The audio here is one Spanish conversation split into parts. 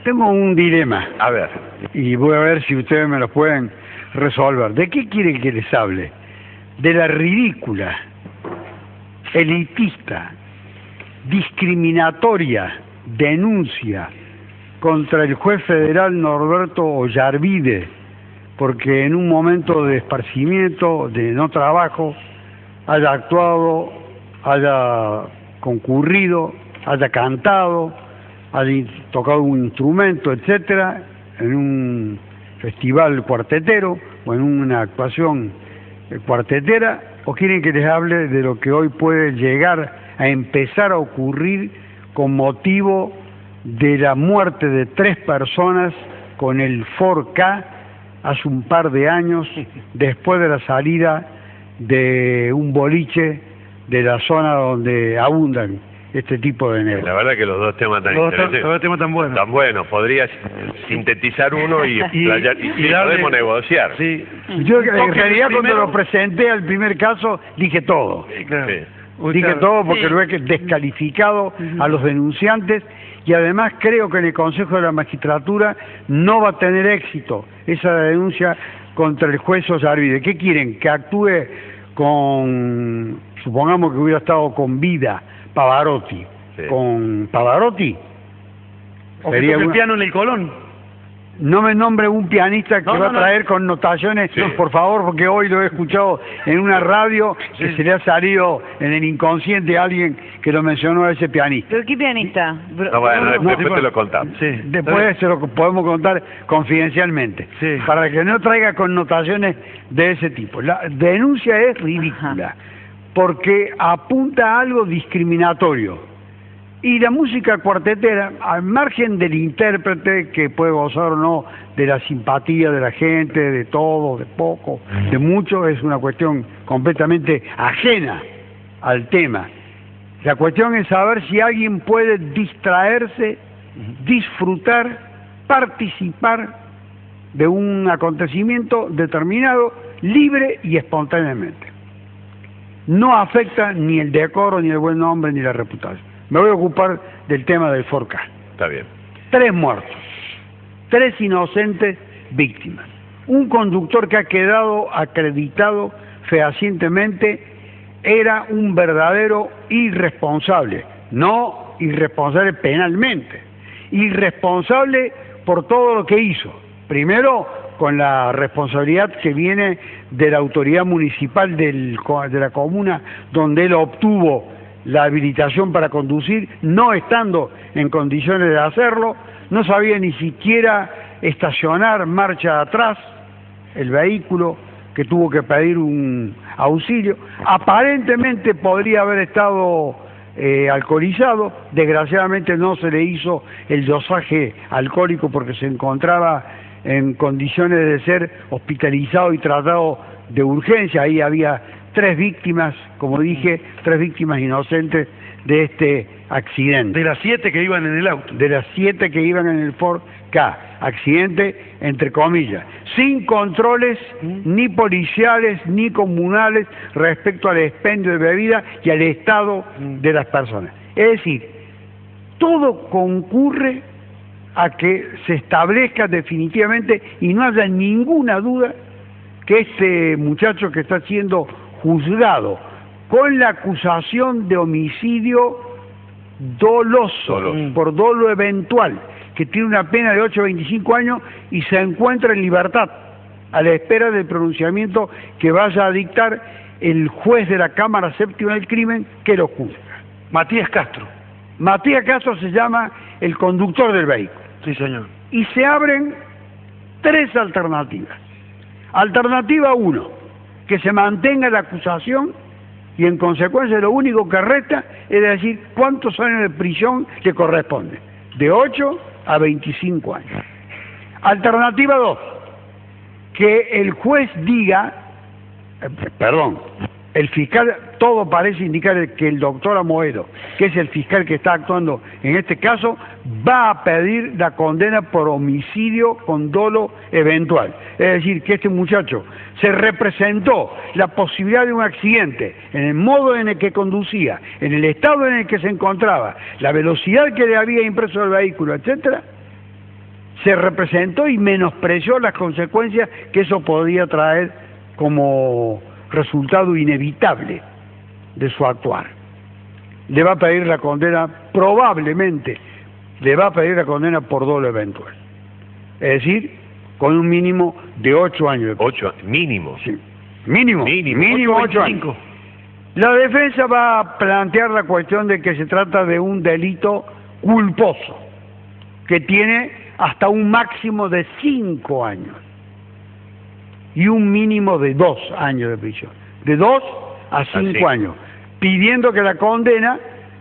Tengo un dilema. A ver. Y voy a ver si ustedes me lo pueden resolver. ¿De qué quieren que les hable? De la ridícula, elitista, discriminatoria denuncia contra el juez federal Norberto Ollarvide, porque en un momento de esparcimiento, de no trabajo, haya actuado, haya concurrido, haya cantado, haya tocado un instrumento, etcétera, en un festival cuartetero o en una actuación cuartetera, o quieren que les hable de lo que hoy puede llegar a empezar a ocurrir con motivo de la muerte de 3 personas con el Ford Ka hace un par de años, después de la salida de un boliche de la zona donde abundan este tipo de negros. La verdad que los dos temas tan interesantes. Los dos temas tan buenos. Tan buenos. Podrías sintetizar uno y podemos negociar. Sí. Yo en realidad cuando lo presenté al primer caso dije todo. Claro. Sí. Dije todo porque lo he descalificado a los denunciantes y además creo que en el Consejo de la Magistratura no va a tener éxito esa denuncia contra el juez Ollarvide. ¿Qué quieren? Que actúe con, supongamos que hubiera estado con vida Pavarotti, Sí. con Pavarotti. O que toque el piano en el Colón. No me nombre un pianista que No, va a no, traer connotaciones, Sí. por favor, porque hoy lo he escuchado en una radio que Sí. se le ha salido en el inconsciente a alguien que lo mencionó a ese pianista. ¿Pero qué pianista? No, bueno, después te lo contamos. Sí. Después se lo podemos contar confidencialmente, Sí. para que no traiga connotaciones de ese tipo. La denuncia es ridícula, porque apunta a algo discriminatorio. Y la música cuartetera, al margen del intérprete que puede gozar o no de la simpatía de la gente, de todo, de poco, de mucho, es una cuestión completamente ajena al tema. La cuestión es saber si alguien puede distraerse, disfrutar, participar de un acontecimiento determinado, libre y espontáneamente. No afecta ni el decoro, ni el buen nombre, ni la reputación. Me voy a ocupar del tema del Ford Ka. Está bien. 3 muertos, 3 inocentes víctimas. Un conductor que ha quedado acreditado fehacientemente era un verdadero irresponsable, no irresponsable penalmente, irresponsable por todo lo que hizo. Primero, con la responsabilidad que viene de la autoridad municipal de la comuna donde él obtuvo la habilitación para conducir, no estando en condiciones de hacerlo, no sabía ni siquiera estacionar marcha atrás el vehículo, que tuvo que pedir un auxilio. Aparentemente podría haber estado alcoholizado, desgraciadamente no se le hizo el dosaje alcohólico porque se encontraba en condiciones de ser hospitalizado y tratado de urgencia. Ahí había 3 víctimas, como dije, 3 víctimas inocentes de este accidente. De las 7 que iban en el auto. De las 7 que iban en el Ford Ka. Accidente, entre comillas, sin controles ni policiales ni comunales respecto al expendio de bebida y al estado de las personas. Es decir, todo concurre a que se establezca definitivamente y no haya ninguna duda que este muchacho que está siendo juzgado con la acusación de homicidio doloso, por dolo eventual, que tiene una pena de 8 a 25 años y se encuentra en libertad a la espera del pronunciamiento que vaya a dictar el juez de la Cámara Séptima del Crimen que lo juzga. Matías Castro. Matías Castro se llama el conductor del vehículo. Sí, señor. Y se abren 3 alternativas. Alternativa 1, que se mantenga la acusación y en consecuencia lo único que resta es decir cuántos años de prisión le corresponde, de 8 a 25 años. Alternativa 2, que el juez diga, el fiscal, todo parece indicar que el doctor Amoedo, que es el fiscal que está actuando en este caso, va a pedir la condena por homicidio con dolo eventual. Es decir, que este muchacho se representó la posibilidad de un accidente en el modo en el que conducía, en el estado en el que se encontraba, la velocidad que le había impreso el vehículo, etcétera, se representó y menospreció las consecuencias que eso podía traer como resultado inevitable de su actuar. Le va a pedir la condena, probablemente, le va a pedir la condena por dolo eventual. Es decir, con un mínimo de 8 años de prisión. 8 mínimo. Sí. Mínimo 8 años. La defensa va a plantear la cuestión de que se trata de un delito culposo, que tiene hasta un máximo de 5 años y un mínimo de 2 años de prisión. De 2 a 5 años, pidiendo que la condena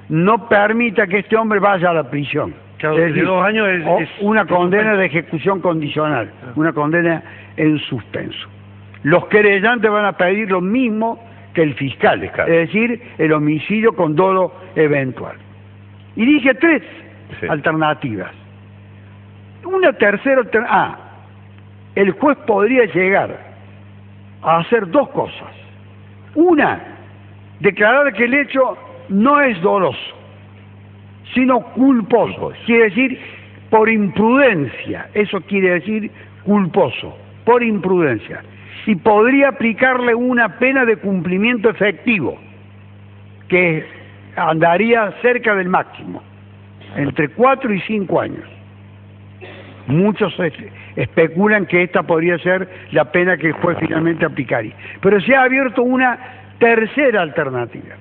no permita que este hombre vaya a la prisión. Claro, es decir, 2 años es una condena de ejecución condicional, una condena en suspenso. Los querellantes van a pedir lo mismo que el fiscal, es decir, el homicidio con dolo eventual. Y dije 3 alternativas. Una tercera alternativa, el juez podría llegar a hacer 2 cosas. Una, declarar que el hecho no es doloso, sino culposo. Quiere decir por imprudencia, eso quiere decir culposo, por imprudencia. Y podría aplicarle una pena de cumplimiento efectivo, que andaría cerca del máximo, entre 4 y 5 años. Muchos especulan que esta podría ser la pena que el juez finalmente aplicaría. Pero se ha abierto una tercera alternativa,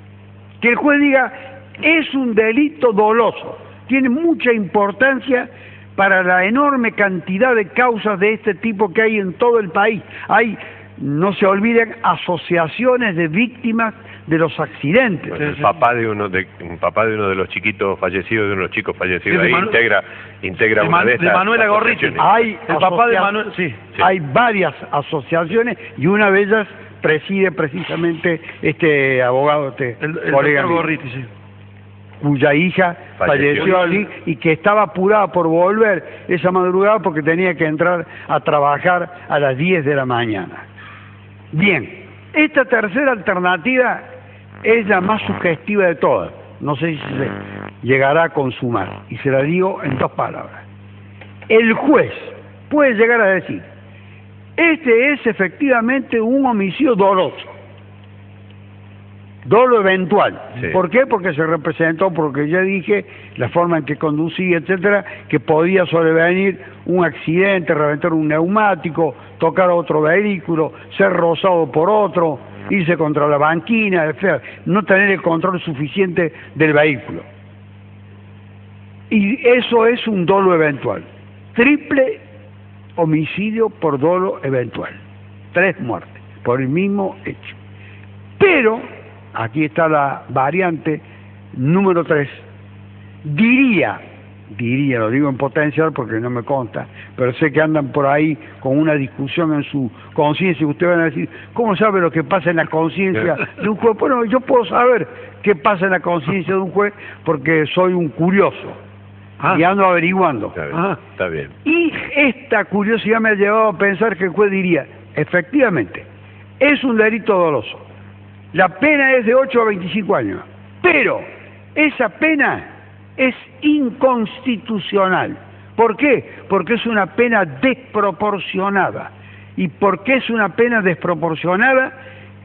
que el juez diga, es un delito doloso, tiene mucha importancia para la enorme cantidad de causas de este tipo que hay en todo el país. Hay, no se olviden, asociaciones de víctimas de los accidentes. Bueno, el papá de uno de los chiquitos fallecidos, de uno de los chicos fallecidos, ahí integra una de estas. De Manuela Gorriti. Hay el papá de Manuel, sí. Hay varias asociaciones y una de ellas preside precisamente este abogado, el colega Gorriti, sí, cuya hija falleció allí y que estaba apurada por volver esa madrugada porque tenía que entrar a trabajar a las 10 de la mañana. Bien, esta tercera alternativa es la más sugestiva de todas. No sé si se llegará a consumar, y se la digo en 2 palabras. El juez puede llegar a decir, este es efectivamente un homicidio doloso, dolo eventual. Sí. ¿Por qué? Porque se representó, porque ya dije, la forma en que conducía, etcétera, que podía sobrevenir un accidente, reventar un neumático, tocar otro vehículo, ser rozado por otro, irse contra la banquina, no tener el control suficiente del vehículo. Y eso es un dolo eventual. Triple homicidio por dolo eventual. 3 muertes por el mismo hecho. Pero aquí está la variante número 3. Diría, lo digo en potencial porque no me consta, pero sé que andan por ahí con una discusión en su conciencia. Ustedes van a decir, ¿cómo sabe lo que pasa en la conciencia de un juez? Bueno, yo puedo saber qué pasa en la conciencia de un juez porque soy un curioso y ando averiguando. Está bien. Y esta curiosidad me ha llevado a pensar que el juez diría, efectivamente, es un delito doloso. La pena es de 8 a 25 años, pero esa pena es inconstitucional. ¿Por qué? Porque es una pena desproporcionada. ¿Y por qué es una pena desproporcionada?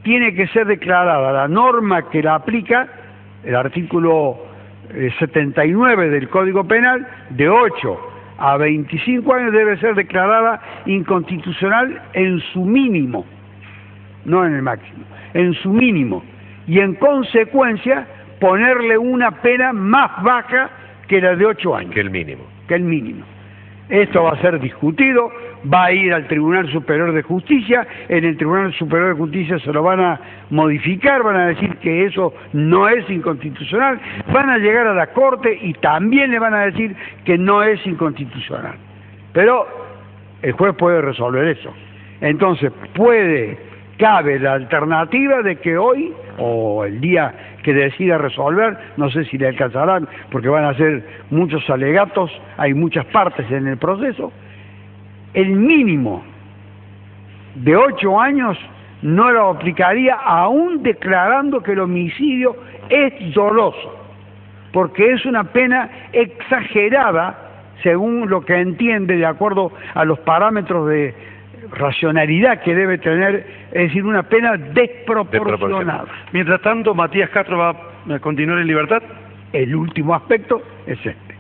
Tiene que ser declarada la norma que la aplica, el artículo 79 del Código Penal, de 8 a 25 años debe ser declarada inconstitucional en su mínimo, no en el máximo, en su mínimo, y en consecuencia ponerle una pena más baja que la de 8 años. Que el mínimo. Esto va a ser discutido, va a ir al Tribunal Superior de Justicia, en el Tribunal Superior de Justicia se lo van a modificar, van a decir que eso no es inconstitucional, van a llegar a la Corte y también le van a decir que no es inconstitucional. Pero el juez puede resolver eso. Entonces cabe la alternativa de que hoy, o el día que decida resolver, no sé si le alcanzarán, porque van a ser muchos alegatos, hay muchas partes en el proceso, el mínimo de 8 años no lo aplicaría aún declarando que el homicidio es doloso, porque es una pena exagerada según lo que entiende, de acuerdo a los parámetros de racionalidad que debe tener, es decir, una pena desproporcionada. Mientras tanto, Matías Castro va a continuar en libertad. El último aspecto es este.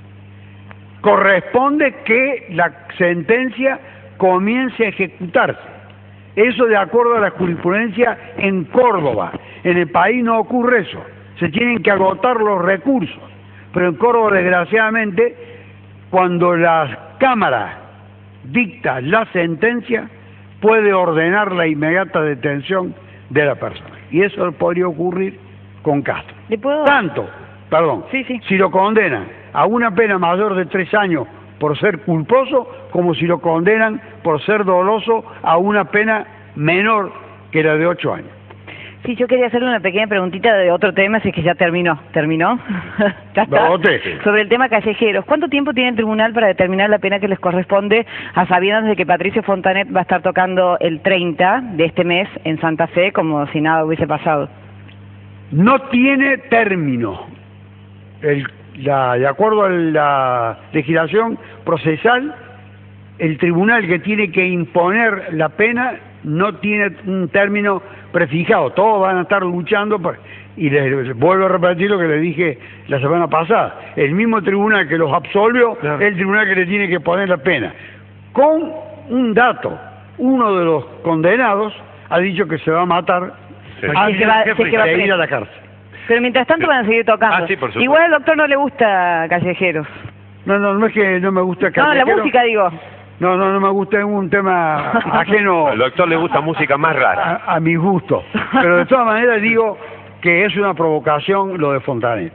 Corresponde que la sentencia comience a ejecutarse. Eso de acuerdo a la jurisprudencia en Córdoba. En el país no ocurre eso. Se tienen que agotar los recursos. Pero en Córdoba, desgraciadamente, cuando la Cámara dicta la sentencia, puede ordenar la inmediata detención de la persona. Y eso podría ocurrir con Castro. Si lo condenan a una pena mayor de 3 años por ser culposo, como si lo condenan por ser doloso a una pena menor que la de 8 años. Sí, yo quería hacerle una pequeña preguntita de otro tema, si es que ya terminó. ¿Terminó? ¿Ya está? Sobre el tema callejeros. ¿Cuánto tiempo tiene el tribunal para determinar la pena que les corresponde, a sabiendas de que Patricio Fontanet va a estar tocando el 30 de este mes en Santa Fe, como si nada hubiese pasado? No tiene término. De acuerdo a la legislación procesal, el tribunal que tiene que imponer la pena no tiene un término prefijado. Todos van a estar luchando y les vuelvo a repetir lo que les dije la semana pasada. El mismo tribunal que los absolvió es el tribunal que le tiene que poner la pena. Con un dato, uno de los condenados ha dicho que se va a matar antes de ir a la cárcel. Pero mientras tanto van a seguir tocando. Sí, por supuesto. Igual al doctor no le gusta Callejeros. No es que no me gusta Callejeros. No, la música, digo. No me gusta, es un tema ajeno. Al doctor le gusta música más rara. A mi gusto. Pero de todas maneras digo que es una provocación lo de Fontanet.